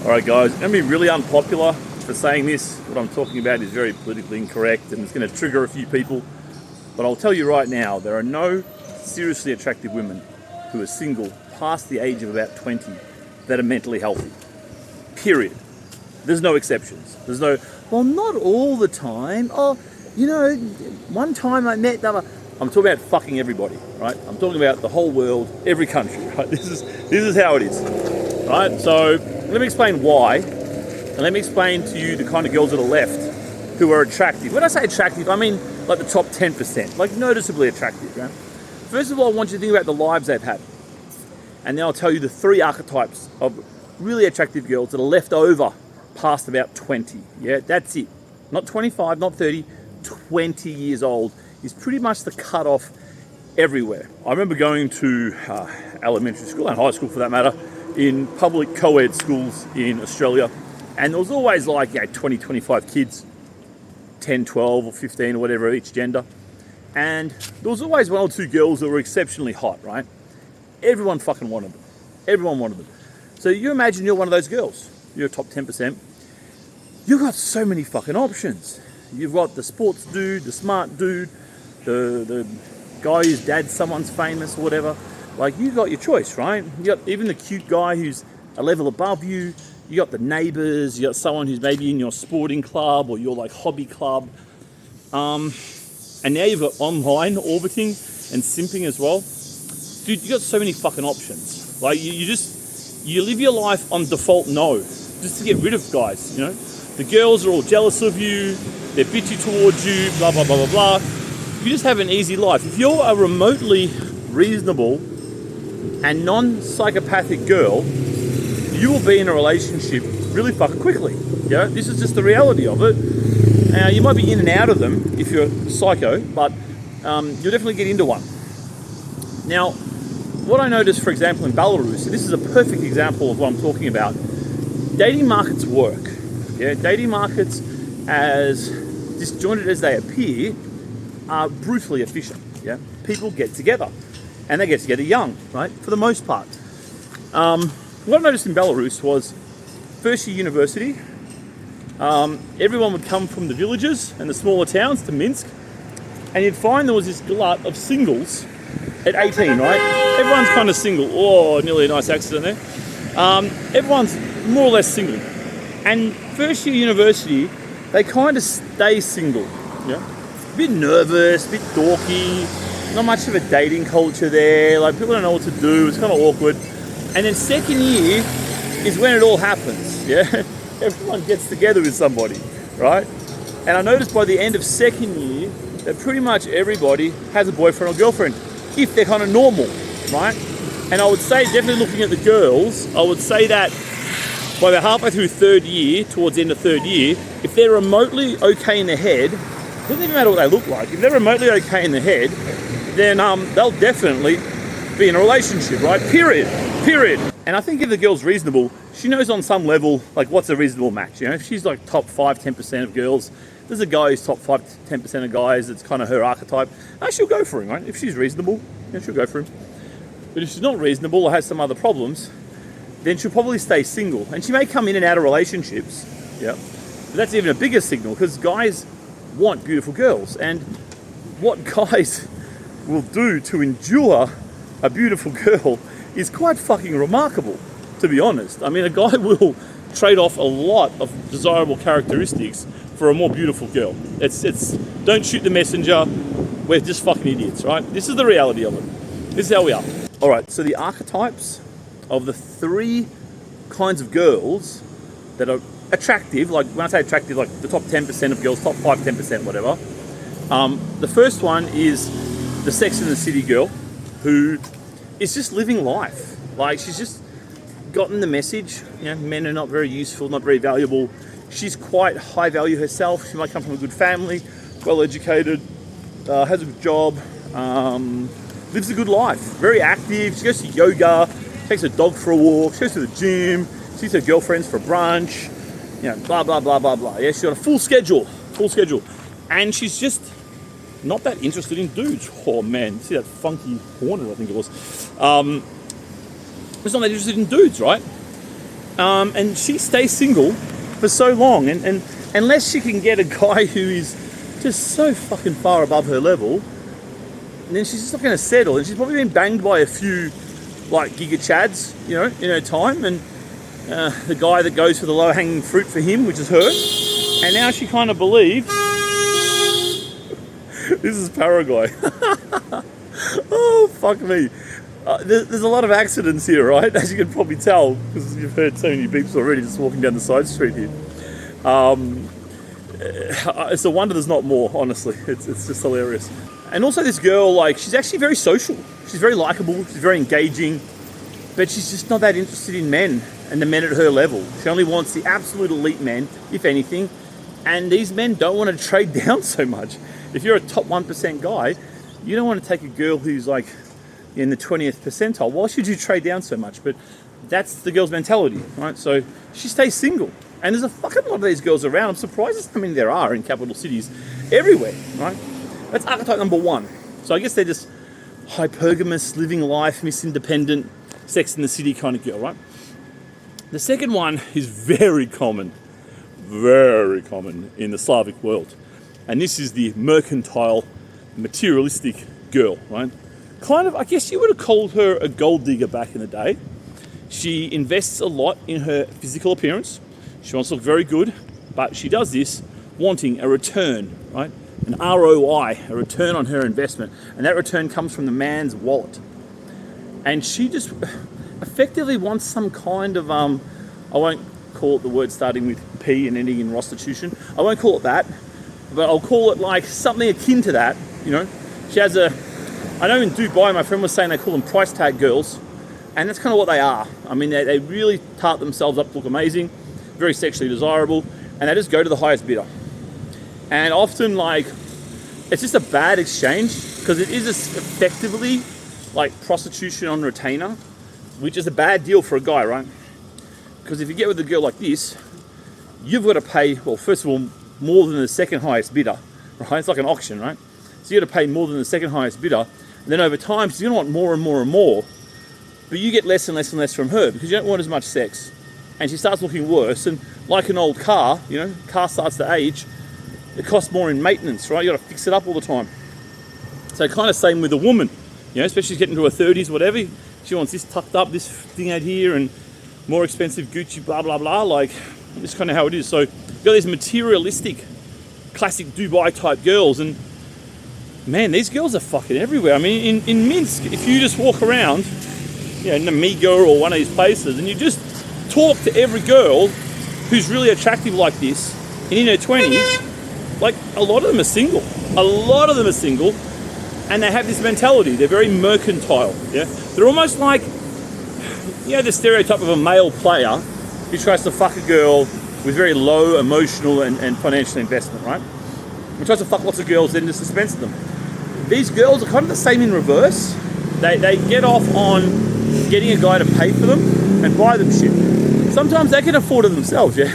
Alright guys, I'm going to be really unpopular for saying this. What I'm talking about is very politically incorrect and it's going to trigger a few people. But I'll tell you right now, there are no seriously attractive women who are single past the age of about 20 that are mentally healthy. Period. There's no exceptions. There's no, well, not all the time. Oh, you know, one time I met the other. I'm talking about fucking everybody, right? I'm talking about the whole world, every country, right? This is how it is, right? So let me explain why, and let me explain to you the kind of girls that are left who are attractive. When I say attractive, I mean like the top 10%, like noticeably attractive, right? First of all, I want you to think about the lives they've had. And then I'll tell you the 3 archetypes of really attractive girls that are left over past about 20. Yeah, that's it. Not 25, not 30, 20 years old is pretty much the cutoff everywhere. I remember going to elementary school and high school for that matter, in public co-ed schools in Australia. And there was always like 20, 25 kids, 10, 12 or 15 or whatever each gender. And there was always 1 or 2 girls that were exceptionally hot, right? Everyone fucking wanted them. Everyone wanted them. So you imagine you're one of those girls. You're a top 10%. You've got so many fucking options. You've got the sports dude, the smart dude, the guy whose dad's someone's famous or whatever. Like, you got your choice, right? You got even the cute guy who's a level above you. You got the neighbours. You got someone who's maybe in your sporting club or your like hobby club. And now you've got online orbiting and simping as well. Dude, you got so many fucking options. Like, you live your life on default no, just to get rid of guys, you know? The girls are all jealous of you, they're bitchy towards you, blah, blah, blah, blah, blah. You just have an easy life. If you're a remotely reasonable and non-psychopathic girl, you will be in a relationship really fucking quickly. Yeah, this is just the reality of it. You might be in and out of them if you're psycho, but you'll definitely get into one. Now, what I noticed, for example, in Belarus, and this is a perfect example of what I'm talking about, dating markets work. Yeah, dating markets, as disjointed as they appear, are brutally efficient. Yeah, people get together, and they get together young, right? For the most part. What I noticed in Belarus was, first year university, everyone would come from the villages and the smaller towns to Minsk, and you'd find there was this glut of singles at 18, right? Everyone's kind of single. Oh, nearly a nice accident there. Everyone's more or less single. And first year university, they kind of stay single. Yeah, a bit nervous, a bit dorky, not much of a dating culture there. Like, people don't know what to do. It's kind of awkward. And then second year is when it all happens. Yeah, everyone gets together with somebody, right? And I noticed by the end of second year that pretty much everybody has a boyfriend or girlfriend, if they're kind of normal, right? And I would say, definitely looking at the girls, I would say that by about halfway through third year, towards the end of third year, if they're remotely okay in the head, it doesn't even matter what they look like, if they're remotely okay in the head, then they'll definitely be in a relationship, right? Period. And I think if the girl's reasonable, she knows on some level, like, what's a reasonable match, you know? If she's like top 5, 10% of girls, there's a guy who's top 5, 10% of guys, that's kind of her archetype, she'll go for him, right? If she's reasonable, she'll go for him. But if she's not reasonable or has some other problems, then she'll probably stay single. And she may come in and out of relationships, yeah. But that's even a bigger signal, because guys want beautiful girls. And what guys will do to endure a beautiful girl is quite fucking remarkable, to be honest. I mean, a guy will trade off a lot of desirable characteristics for a more beautiful girl. It's don't shoot the messenger, we're just fucking idiots, right? This is the reality of it. This is how we are. All right, so the archetypes of the 3 kinds of girls that are attractive, like when I say attractive, like the top 10% of girls, top 5, 10%, whatever. The first one is the Sex and the City girl, who is just living life. Like, she's just gotten the message, you know, men are not very useful, not very valuable. She's quite high value herself. She might come from a good family, well educated, has a good job, lives a good life, very active. She goes to yoga, takes her dog for a walk, she goes to the gym, sees her girlfriends for brunch, you know, blah, blah, blah, blah, blah. Yeah, she's got a full schedule. And she's just not that interested in dudes. Oh man, see that funky hornet, I think it was. She's not that interested in dudes, right? And she stays single for so long. And unless she can get a guy who is just so fucking far above her level, then she's just not going to settle. And she's probably been banged by a few like giga chads, you know, in her time. And the guy that goes for the low hanging fruit for him, which is her. And now she kind of believes this is Paraguay. Oh, fuck me. There's a lot of accidents here, right? As you can probably tell, because you've heard so many beeps already just walking down the side street here. It's a wonder there's not more, honestly. It's just hilarious. And also this girl, like, she's actually very social. She's very likable, she's very engaging, but she's just not that interested in men and the men at her level. She only wants the absolute elite men, if anything, and these men don't want to trade down so much. If you're a top 1% guy, you don't want to take a girl who's like in the 20th percentile. Why should you trade down so much? But that's the girl's mentality, right? So she stays single. And there's a fucking lot of these girls around. I'm surprised at how many there are in capital cities everywhere, right? That's archetype number 1. So I guess they're just hypergamous, living life, Miss Independent, Sex in the City kind of girl, right? The second one is very common in the Slavic world. And this is the mercantile, materialistic girl, right? Kind of, I guess you would have called her a gold digger back in the day. She invests a lot in her physical appearance. She wants to look very good, but she does this wanting a return, right? An ROI, a return on her investment. And that return comes from the man's wallet. And she just effectively wants some kind of, I won't call it the word starting with P and ending in prostitution. I won't call it that, but I'll call it like something akin to that, you know? She has I know in Dubai, my friend was saying they call them price tag girls, and that's kind of what they are. I mean, they really tart themselves up to look amazing, very sexually desirable, and they just go to the highest bidder. And often, like, it's just a bad exchange, because it is effectively like prostitution on retainer, which is a bad deal for a guy, right? Because if you get with a girl like this, you've got to pay, well, first of all, more than the second highest bidder, right? It's like an auction, right? So you got to pay more than the second highest bidder, and then over time, she's going to want more and more and more, but you get less and less and less from her because you don't want as much sex. And she starts looking worse, and like an old car, you know, car starts to age, it costs more in maintenance, right? You got to fix it up all the time. So kind of same with a woman, you know, especially getting to her 30s, whatever. She wants this tucked up, this thing out here, and more expensive Gucci, blah, blah, blah. Like, this is kind of how it is. So you've got these materialistic, classic Dubai type girls, and man, these girls are fucking everywhere. I mean, in Minsk, if you just walk around, you know, in Amiga or one of these places, and you just talk to every girl who's really attractive like this, and in her 20s, like, a lot of them are single. A lot of them are single, and they have this mentality. They're very mercantile, yeah? They're almost like, you know, the stereotype of a male player who tries to fuck a girl with very low emotional and financial investment, right? He tries to fuck lots of girls, then just dispense them. These girls are kind of the same in reverse. They get off on getting a guy to pay for them and buy them shit. Sometimes they can afford it themselves, yeah?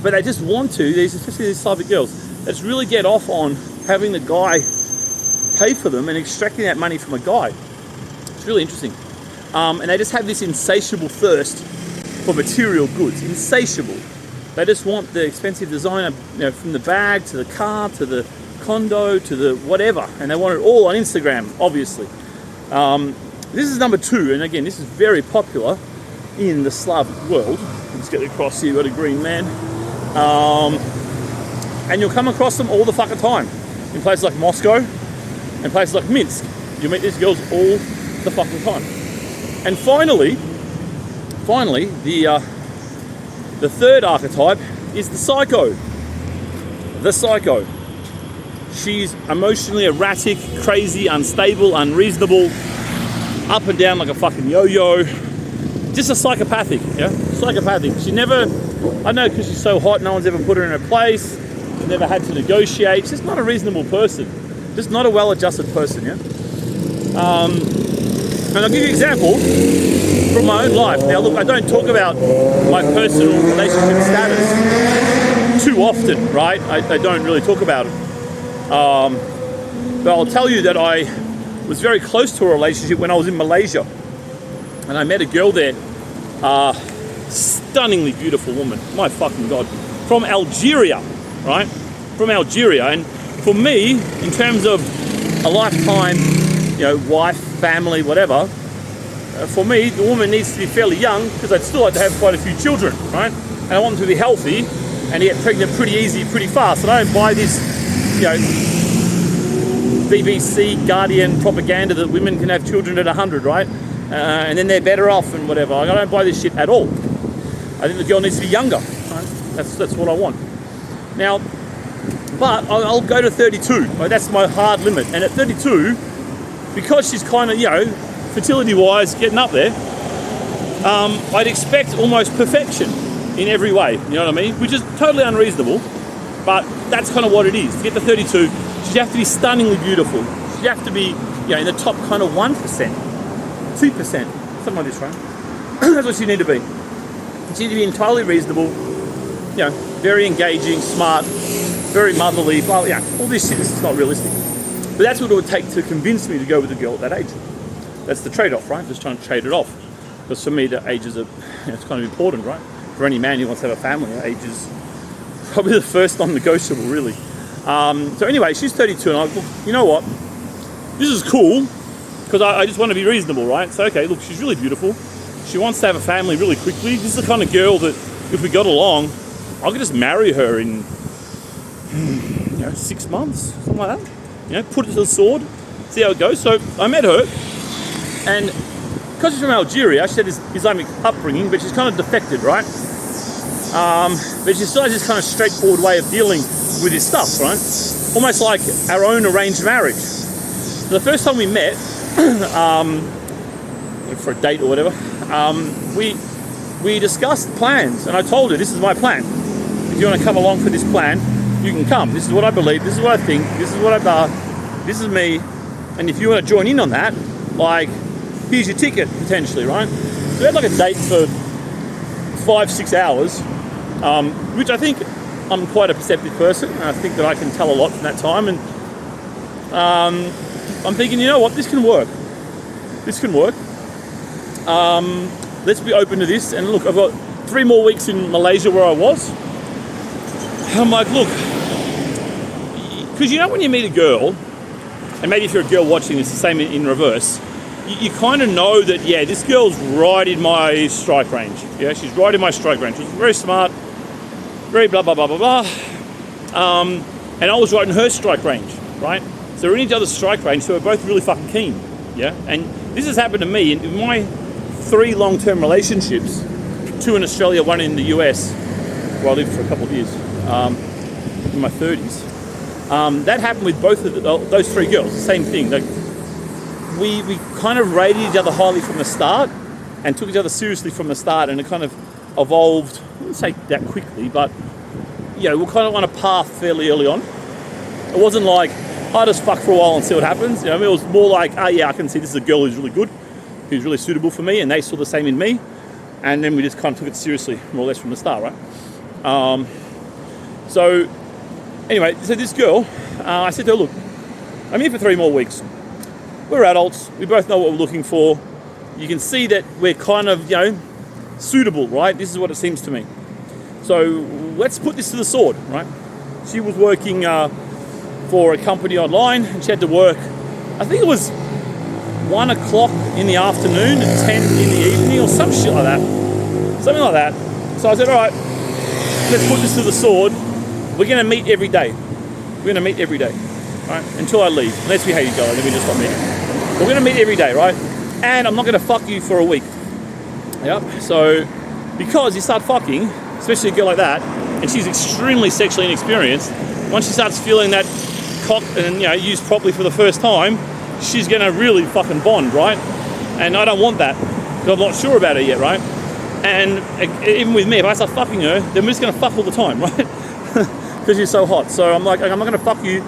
But they just want to, especially these Slavic girls, they just really get off on having the guy pay for them and extracting that money from a guy. It's really interesting. And they just have this insatiable thirst for material goods. Insatiable. They just want the expensive designer, you know, from the bag to the car to the condo to the whatever, and they want it all on Instagram, obviously. This is number 2, and again, this is very popular in the Slavic world. Let's get across here. We've got a green man, and you'll come across them all the fucking time in places like Moscow and places like Minsk. You meet these girls all the fucking time. And finally, the third archetype is the psycho. The psycho. She's emotionally erratic, crazy, unstable, unreasonable, up and down like a fucking yo-yo. Just a psychopathic, yeah? Psychopathic. She never, I know because she's so hot, no one's ever put her in her place, never had to negotiate. She's just not a reasonable person. Just not a well-adjusted person, yeah? And I'll give you an example from my own life. Now look, I don't talk about my personal relationship status too often, right? I don't really talk about it. But I'll tell you that I was very close to a relationship when I was in Malaysia. And I met a girl there, stunningly beautiful woman. My fucking God. From Algeria, right? From Algeria. And for me, in terms of a lifetime, wife, family, whatever, for me, the woman needs to be fairly young because I'd still like to have quite a few children, right? And I want them to be healthy and get pregnant pretty easy, pretty fast. And I don't buy this, BBC Guardian propaganda that women can have children at 100, right? And then they're better off and whatever. I don't buy this shit at all. I think the girl needs to be younger, right? That's what I want. Now, but I'll go to 32. Right? That's my hard limit. And at 32, because she's kind of, fertility-wise, getting up there, I'd expect almost perfection in every way. You know what I mean? Which is totally unreasonable, but that's kind of what it is. To get to 32, she'd have to be stunningly beautiful. She'd have to be, in the top kind of 1%, 2%, something like this, right? That's what she need to be. She need to be entirely reasonable, very engaging, smart, very motherly, blah, all this shit is not realistic. But that's what it would take to convince me to go with a girl at that age. That's the trade-off, right? Just trying to trade it off. Because for me, the ages are, it's kind of important, right? For any man who wants to have a family, age is probably the first non-negotiable, really. So anyway, she's 32, and I look, you know what? This is cool, because I just want to be reasonable, right? So, okay, look, she's really beautiful. She wants to have a family really quickly. This is the kind of girl that, if we got along, I could just marry her in, 6 months, something like that. Put it to the sword, see how it goes. So I met her, and because she's from Algeria, she had this Islamic upbringing, but she's kind of defected, right? But she still has this kind of straightforward way of dealing with this stuff, right? Almost like our own arranged marriage. So the first time we met, for a date or whatever, we discussed plans, and I told her, this is my plan. If you want to come along for this plan, you can come. This is what I believe, this is what I think, this is what I've done, this is me, and if you want to join in on that, here's your ticket, potentially, right? So we had a date for 5-6 hours, which I think I'm quite a perceptive person, and I think that I can tell a lot from that time, and I'm thinking, you know what, this can work. This can work. Let's be open to this, and look, I've got 3 more weeks in Malaysia where I was. I'm like, look, because when you meet a girl, and maybe if you're a girl watching, it's the same in reverse, you kind of know that, this girl's right in my strike range. Yeah, she's right in my strike range. She's very smart, very blah, blah, blah, blah, blah. And I was right in her strike range, right? So we're in each other's strike range, so we're both really fucking keen. Yeah, and this has happened to me in my 3 long-term relationships, 2 in Australia, 1 in the US, where I lived for a couple of years, in my 30s. That happened with both of those 3 girls, the same thing. We kind of rated each other highly from the start and took each other seriously from the start, and it kind of evolved, I wouldn't say that quickly, but we're kind of on a path fairly early on. It wasn't like, I just fuck for a while and see what happens. It was more like, I can see this is a girl who's really good, who's really suitable for me, and they saw the same in me, and then we just kind of took it seriously, more or less from the start, right? So anyway, so this girl, I said to her, look, I'm here for 3 more weeks. We're adults, we both know what we're looking for. You can see that we're kind of, suitable, right? This is what it seems to me. So let's put this to the sword, right? She was working for a company online, and she had to work, I think it was 1 o'clock in the afternoon and 10 in the evening or some shit like that. Something like that. So I said, all right, let's put this to the sword. We're going to meet every day. We're going to meet every day, right? Until I leave. Unless we hate each other, then we just stop meeting. We're going to meet every day, right? And I'm not going to fuck you for a week. Yep. So, because you start fucking, especially a girl like that, and she's extremely sexually inexperienced, once she starts feeling that cock and, used properly for the first time, she's going to really fucking bond, right? And I don't want that, because I'm not sure about her yet, right? And even with me, if I start fucking her, then we're just going to fuck all the time, right? Because she's so hot. So I'm like, I'm not going to fuck you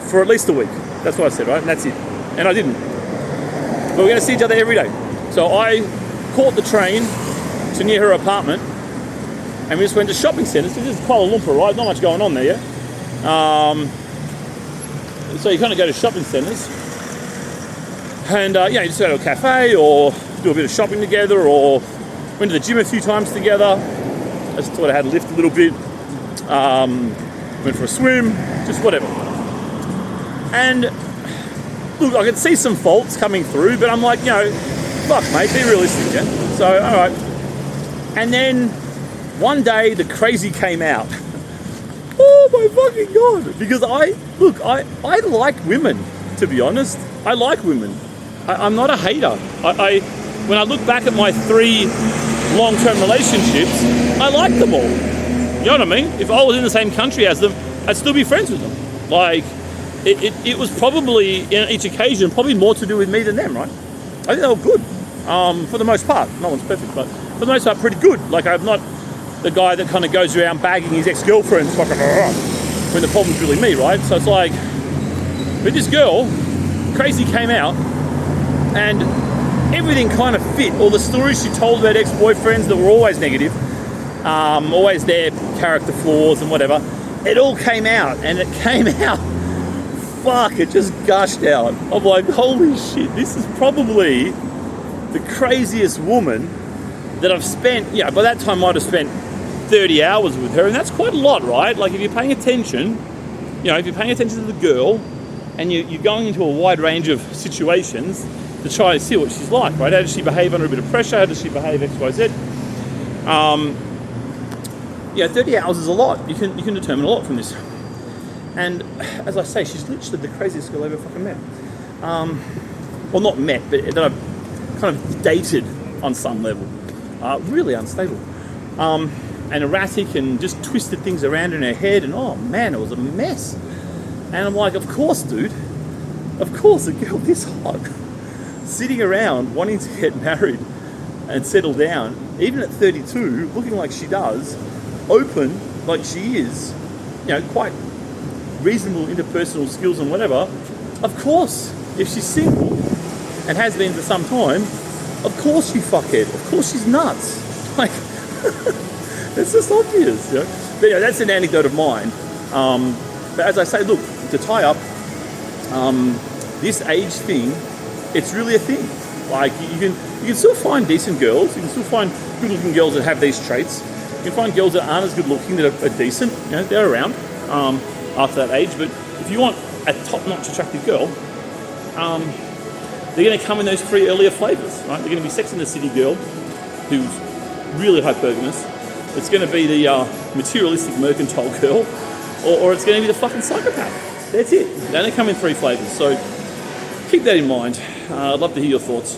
for at least a week. That's what I said, right? And that's it. And I didn't. But we're going to see each other every day. So I caught the train to near her apartment, and we just went to shopping centres. This is Kuala Lumpur, right? Not much going on there, yeah? So you kind of go to shopping centres, and you just go to a cafe, or do a bit of shopping together, or went to the gym a few times together. I just thought I had to lift a little bit. Went for a swim, just whatever. And look, I could see some faults coming through, but I'm like, fuck, mate, be realistic, yeah? So, all right. And then one day the crazy came out. Oh my fucking God. Because I like women, to be honest. I like women. I'm not a hater. When I look back at my 3 long-term relationships, I like them all. You know what I mean? If I was in the same country as them, I'd still be friends with them. Like, it was probably, in each occasion, probably more to do with me than them, right? I think they were good, for the most part. No one's perfect, but for the most part, pretty good. Like, I'm not the guy that kind of goes around bagging his ex-girlfriends fucking when the problem's really me, right? So it's like, with this girl, crazy came out, and everything kind of fit. All the stories she told about ex-boyfriends that were always negative, always their character flaws and whatever, it all came out, and it came out, fuck, it just gushed out. I'm like, holy shit, this is probably the craziest woman that I've spent, by that time I might have spent 30 hours with her, and that's quite a lot, right? Like, if you're paying attention, if you're paying attention to the girl, and you're going into a wide range of situations to try and see what she's like, right? How does she behave under a bit of pressure? How does she behave X, Y, Z? 30 hours is a lot. You can determine a lot from this. And as I say, she's literally the craziest girl I ever fucking met. Well, not met, but that I've kind of dated on some level. Really unstable. And erratic, and just twisted things around in her head, and oh man, it was a mess. And I'm like, of course, dude. Of course, a girl this hot, sitting around wanting to get married and settle down, even at 32, looking like she does, open like she is, quite reasonable interpersonal skills and whatever. Of course, if she's single and has been for some time, of course you fuckhead. Of course she's nuts. Like, it's just obvious, But that's an anecdote of mine. But as I say, look, to tie up, this age thing, it's really a thing. Like, you can still find decent girls. You can still find good-looking girls that have these traits. You can find girls that aren't as good-looking, that are decent. They're around after that age. But if you want a top-notch attractive girl, they're going to come in those 3 earlier flavors, right? They're going to be Sex and the City girl, who's really hypergamous. It's going to be the materialistic mercantile girl, or it's going to be the fucking psychopath. That's it. They only come in 3 flavors. So keep that in mind. I'd love to hear your thoughts.